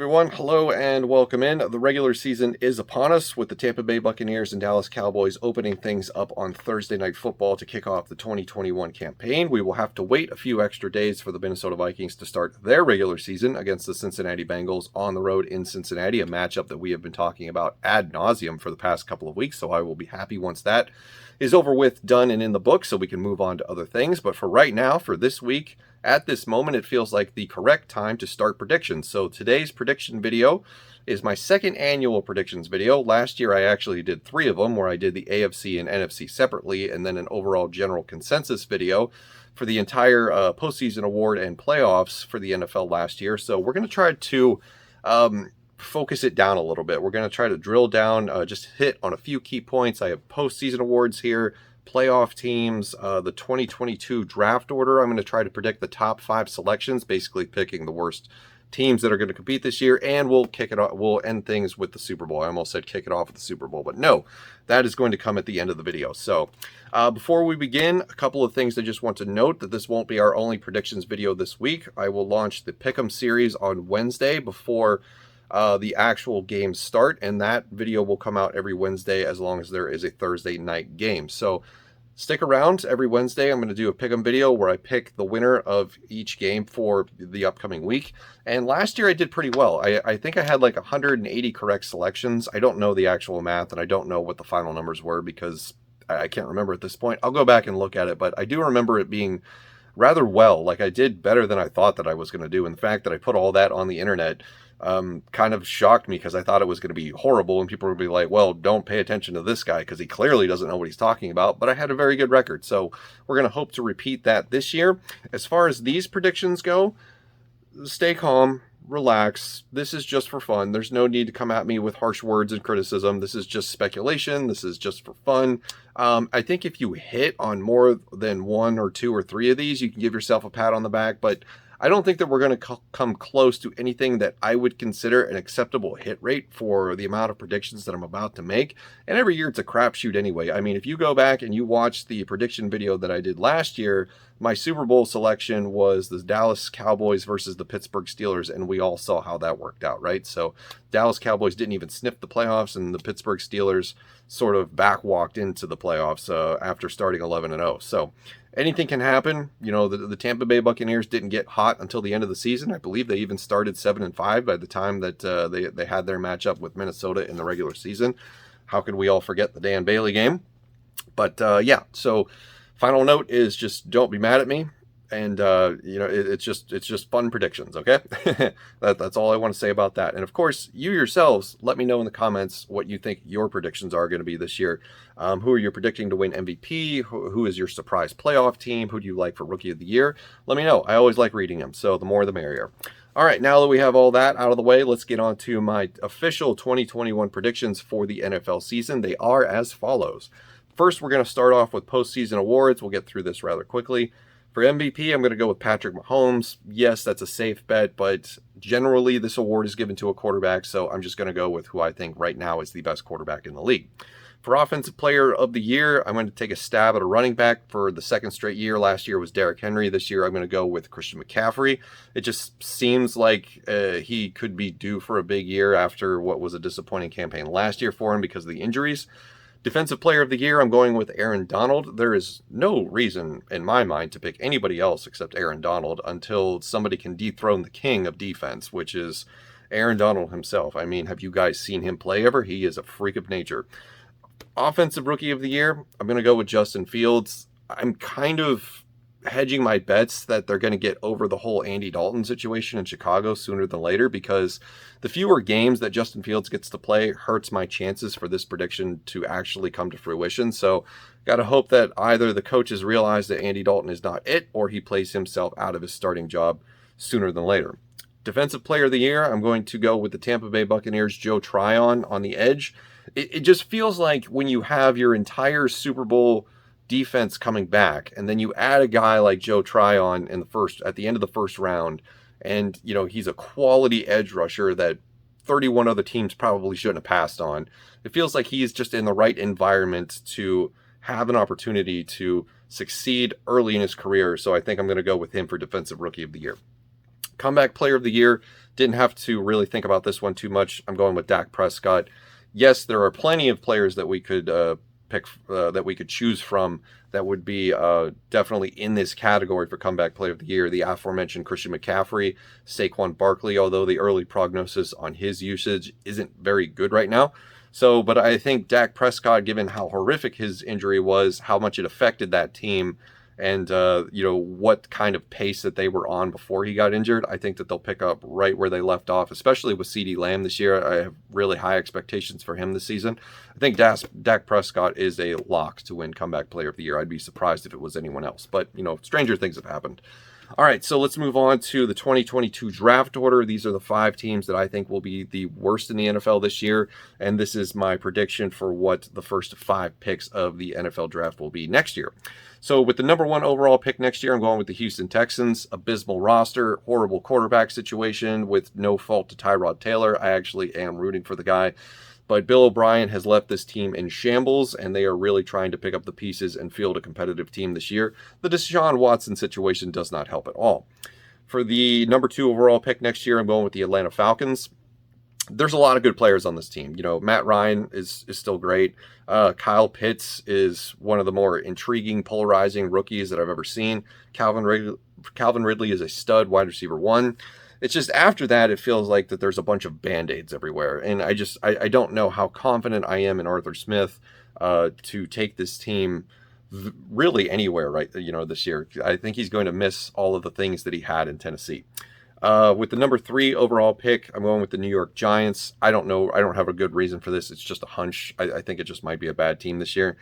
Everyone, hello and welcome in. The regular season is upon us with the Tampa Bay Buccaneers and Dallas Cowboys opening things up on Thursday Night Football to kick off the 2021 campaign. We will have to wait a few extra days for the Minnesota Vikings to start their regular season against the Cincinnati Bengals on the road in Cincinnati, a matchup that we have been talking about ad nauseum for the past couple of weeks, so I will be happy once that is over with, done, and in the book so we can move on to other things. But for right now, for this week, at this moment, it feels like the correct time to start predictions. So today's prediction video is my second annual predictions video. Last year, I actually did 3 of them, where I did the AFC and NFC separately, and then an overall general consensus video for the entire postseason award and playoffs for the NFL last year. So we're going to try to focus it down a little bit. We're going to try to drill down, just hit on a few key points. I have postseason awards here, playoff teams, the 2022 draft order. I'm going to try to predict the top 5 selections, basically picking the worst teams that are going to compete this year, and we'll kick it off. We'll end things with the Super Bowl. I almost said kick it off with the Super Bowl, but no, that is going to come at the end of the video. So before we begin, a couple of things I just want to note: that this won't be our only predictions video this week. I will launch the Pick'em series on Wednesday before the actual games start, and that video will come out every Wednesday as long as there is a Thursday night game. So stick around. Every Wednesday I'm going to do a pick'em video where I pick the winner of each game for the upcoming week. And last year I did pretty well. I think I had like 180 correct selections. I don't know the actual math, and I don't know what the final numbers were because I can't remember at this point. I'll go back and look at it, but I do remember it being rather well. Like, I did better than I thought that I was going to do. And the fact that I put all that on the internet kind of shocked me, because I thought it was going to be horrible and people would be like, well, don't pay attention to this guy because he clearly doesn't know what he's talking about. But I had a very good record, so we're going to hope to repeat that this year. As far as these predictions go, stay calm, relax. This is just for fun. There's no need to come at me with harsh words and criticism. This is just speculation. This is just for fun. I think if you hit on more than 1 or 2 or 3 of these, you can give yourself a pat on the back, but I don't think that we're going to come close to anything that I would consider an acceptable hit rate for the amount of predictions that I'm about to make. And every year it's a crapshoot anyway. I mean, if you go back and you watch the prediction video that I did last year, my Super Bowl selection was the Dallas Cowboys versus the Pittsburgh Steelers, and we all saw how that worked out, right? So Dallas Cowboys didn't even sniff the playoffs, and the Pittsburgh Steelers sort of backwalked into the playoffs after starting 11-0. So anything can happen. You know, the Tampa Bay Buccaneers didn't get hot until the end of the season. I believe they even started 7-5 by the time that they had their matchup with Minnesota in the regular season. How could we all forget the Dan Bailey game? But yeah, so final note is just don't be mad at me. And, you know, it's just fun predictions, okay? That's all I want to say about that. And, of course, you yourselves, let me know in the comments what you think your predictions are going to be this year. Who are you predicting to win MVP? Who is your surprise playoff team? Who do you like for Rookie of the Year? Let me know. I always like reading them, so the more the merrier. All right, now that we have all that out of the way, let's get on to my official 2021 predictions for the NFL season. They are as follows. First, we're going to start off with postseason awards. We'll get through this rather quickly. For MVP, I'm going to go with Patrick Mahomes. Yes, that's a safe bet, but generally this award is given to a quarterback, so I'm just going to go with who I think right now is the best quarterback in the league. For Offensive Player of the Year, I'm going to take a stab at a running back for the second straight year. Last year was Derrick Henry. This year I'm going to go with Christian McCaffrey. It just seems like he could be due for a big year after what was a disappointing campaign last year for him because of the injuries. Defensive Player of the Year, I'm going with Aaron Donald. There is no reason in my mind to pick anybody else except Aaron Donald until somebody can dethrone the king of defense, which is Aaron Donald himself. I mean, have you guys seen him play ever? He is a freak of nature. Offensive Rookie of the Year, I'm going to go with Justin Fields. I'm kind of hedging my bets that they're going to get over the whole Andy Dalton situation in Chicago sooner than later, because the fewer games that Justin Fields gets to play hurts my chances for this prediction to actually come to fruition. So got to hope that either the coaches realize that Andy Dalton is not it, or he plays himself out of his starting job sooner than later. Defensive Player of the Year, I'm going to go with the Tampa Bay Buccaneers' Joe Tryon on the edge. It just feels like when you have your entire Super Bowl defense coming back, and then you add a guy like Joe Tryon at the end of the first round, and you know he's a quality edge rusher that 31 other teams probably shouldn't have passed on. It feels like he's just in the right environment to have an opportunity to succeed early in his career, so I think I'm going to go with him for Defensive Rookie of the Year. Comeback player of the year, didn't have to really think about this one too much. I'm going with Dak Prescott. Yes, there are plenty of players that we could pick, that we could choose from that would be definitely in this category for comeback player of the year. The aforementioned Christian McCaffrey, Saquon Barkley, although the early prognosis on his usage isn't very good right now. So, but I think Dak Prescott, given how horrific his injury was, how much it affected that team, and what kind of pace that they were on before he got injured, I think that they'll pick up right where they left off, especially with CeeDee Lamb this year. I have really high expectations for him this season. I think Dak Prescott is a lock to win comeback player of the year. I'd be surprised if it was anyone else, but stranger things have happened. All right, so let's move on to the 2022 draft order. These are the 5 teams that I think will be the worst in the NFL this year, and this is my prediction for what the first 5 picks of the NFL draft will be next year. So with the number 1 overall pick next year, I'm going with the Houston Texans. Abysmal roster, horrible quarterback situation with no fault to Tyrod Taylor. I actually am rooting for the guy. But Bill O'Brien has left this team in shambles, and they are really trying to pick up the pieces and field a competitive team this year. The Deshaun Watson situation does not help at all. For the number 2 overall pick next year, I'm going with the Atlanta Falcons. There's a lot of good players on this team. Matt Ryan is still great. Kyle Pitts is one of the more intriguing, polarizing rookies that I've ever seen. Calvin Ridley is a stud wide receiver 1. It's just after that, it feels like that there's a bunch of Band-Aids everywhere. And I don't know how confident I am in Arthur Smith to take this team really anywhere this year. I think he's going to miss all of the things that he had in Tennessee. With the number 3 overall pick, I'm going with the New York Giants. I don't know. I don't have a good reason for this. It's just a hunch. I think it just might be a bad team this year.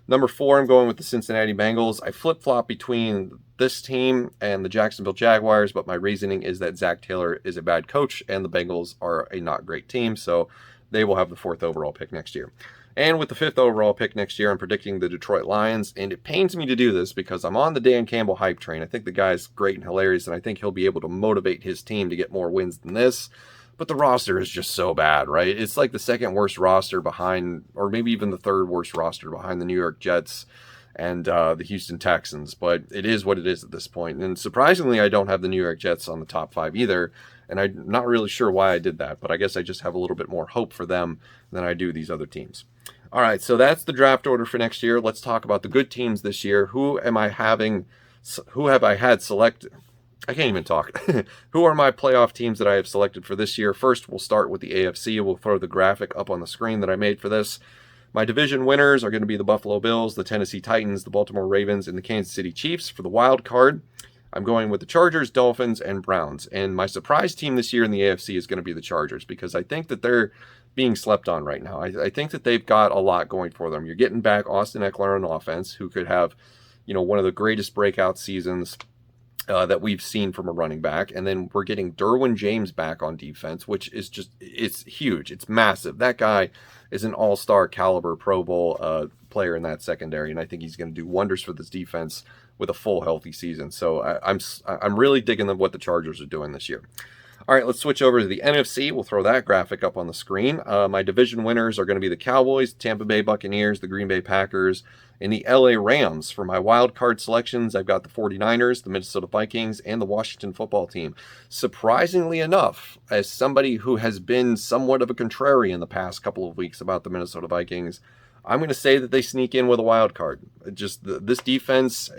Number 4, I'm going with the Cincinnati Bengals. I flip-flop between this team and the Jacksonville Jaguars, but my reasoning is that Zach Taylor is a bad coach and the Bengals are a not great team, so they will have the 4th overall pick next year. And with the 5th overall pick next year, I'm predicting the Detroit Lions, and it pains me to do this because I'm on the Dan Campbell hype train. I think the guy's great and hilarious, and I think he'll be able to motivate his team to get more wins than this. But the roster is just so bad, right? It's like the 2nd worst roster behind, or maybe even the 3rd worst roster behind the New York Jets and the Houston Texans. But it is what it is at this point. And surprisingly, I don't have the New York Jets on the top 5 either. And I'm not really sure why I did that, but I guess I just have a little bit more hope for them than I do these other teams. All right, so that's the draft order for next year. Let's talk about the good teams this year. Who have I had selected? I can't even talk. Who are my playoff teams that I have selected for this year? First, we'll start with the AFC. We'll throw the graphic up on the screen that I made for this. My division winners are going to be the Buffalo Bills, the Tennessee Titans, the Baltimore Ravens, and the Kansas City Chiefs. For the wild card, I'm going with the Chargers, Dolphins, and Browns. And my surprise team this year in the AFC is going to be the Chargers because I think that they're being slept on right now. I think that they've got a lot going for them. You're getting back Austin Eckler on offense, who could have, one of the greatest breakout seasons that we've seen from a running back. And then we're getting Derwin James back on defense, which is it's huge. It's massive. That guy is an all-star caliber Pro Bowl player in that secondary. And I think he's going to do wonders for this defense with a full healthy season. So I'm really digging what the Chargers are doing this year. All right, let's switch over to the NFC. We'll throw that graphic up on the screen. My division winners are going to be the Cowboys, Tampa Bay Buccaneers, the Green Bay Packers, and the LA Rams. For my wild card selections, I've got the 49ers, the Minnesota Vikings, and the Washington Football Team. Surprisingly enough, as somebody who has been somewhat of a contrarian the past couple of weeks about the Minnesota Vikings, I'm going to say that they sneak in with a wild card. This defense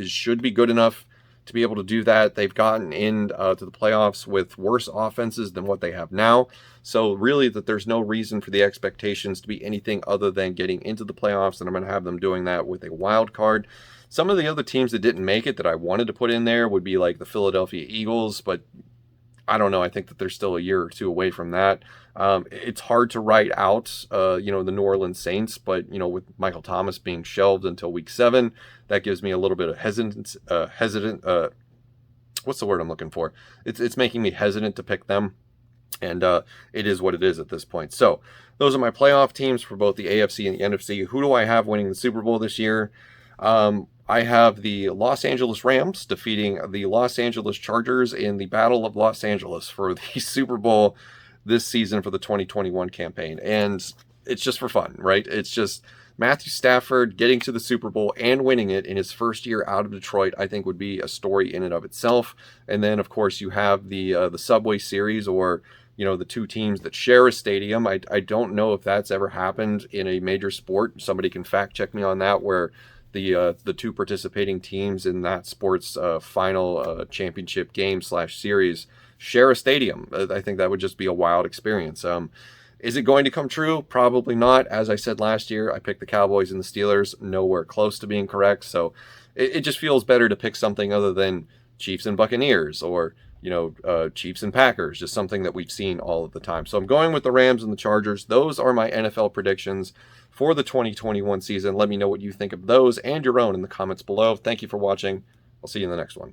should be good enough to be able to do that. They've gotten in to the playoffs with worse offenses than what they have now. So really that there's no reason for the expectations to be anything other than getting into the playoffs, and I'm going to have them doing that with a wild card. Some of the other teams that didn't make it that I wanted to put in there would be like the Philadelphia Eagles, but I don't know. I think that they're still a year or two away from that. It's hard to write out, the New Orleans Saints, but, with Michael Thomas being shelved until week 7, that gives me a little bit of what's the word I'm looking for? It's making me hesitant to pick them. And it is what it is at this point. So those are my playoff teams for both the AFC and the NFC. Who do I have winning the Super Bowl this year? I have the Los Angeles Rams defeating the Los Angeles Chargers in the Battle of Los Angeles for the Super Bowl this season for the 2021 campaign. And it's just for fun, right? It's just Matthew Stafford getting to the Super Bowl and winning it in his first year out of Detroit, I think would be a story in and of itself. And then, of course, you have the Subway Series, or the two teams that share a stadium. I don't know if that's ever happened in a major sport. Somebody can fact check me on that, where the two participating teams in that sport's final championship game / series share a stadium. I think that would just be a wild experience. Is it going to come true? Probably not. As I said last year, I picked the Cowboys and the Steelers, nowhere close to being correct. So it just feels better to pick something other than Chiefs and Buccaneers, or Chiefs and Packers, just something that we've seen all of the time. So I'm going with the Rams and the Chargers. Those are my NFL predictions for the 2021 season. Let me know what you think of those and your own in the comments below. Thank you for watching. I'll see you in the next one.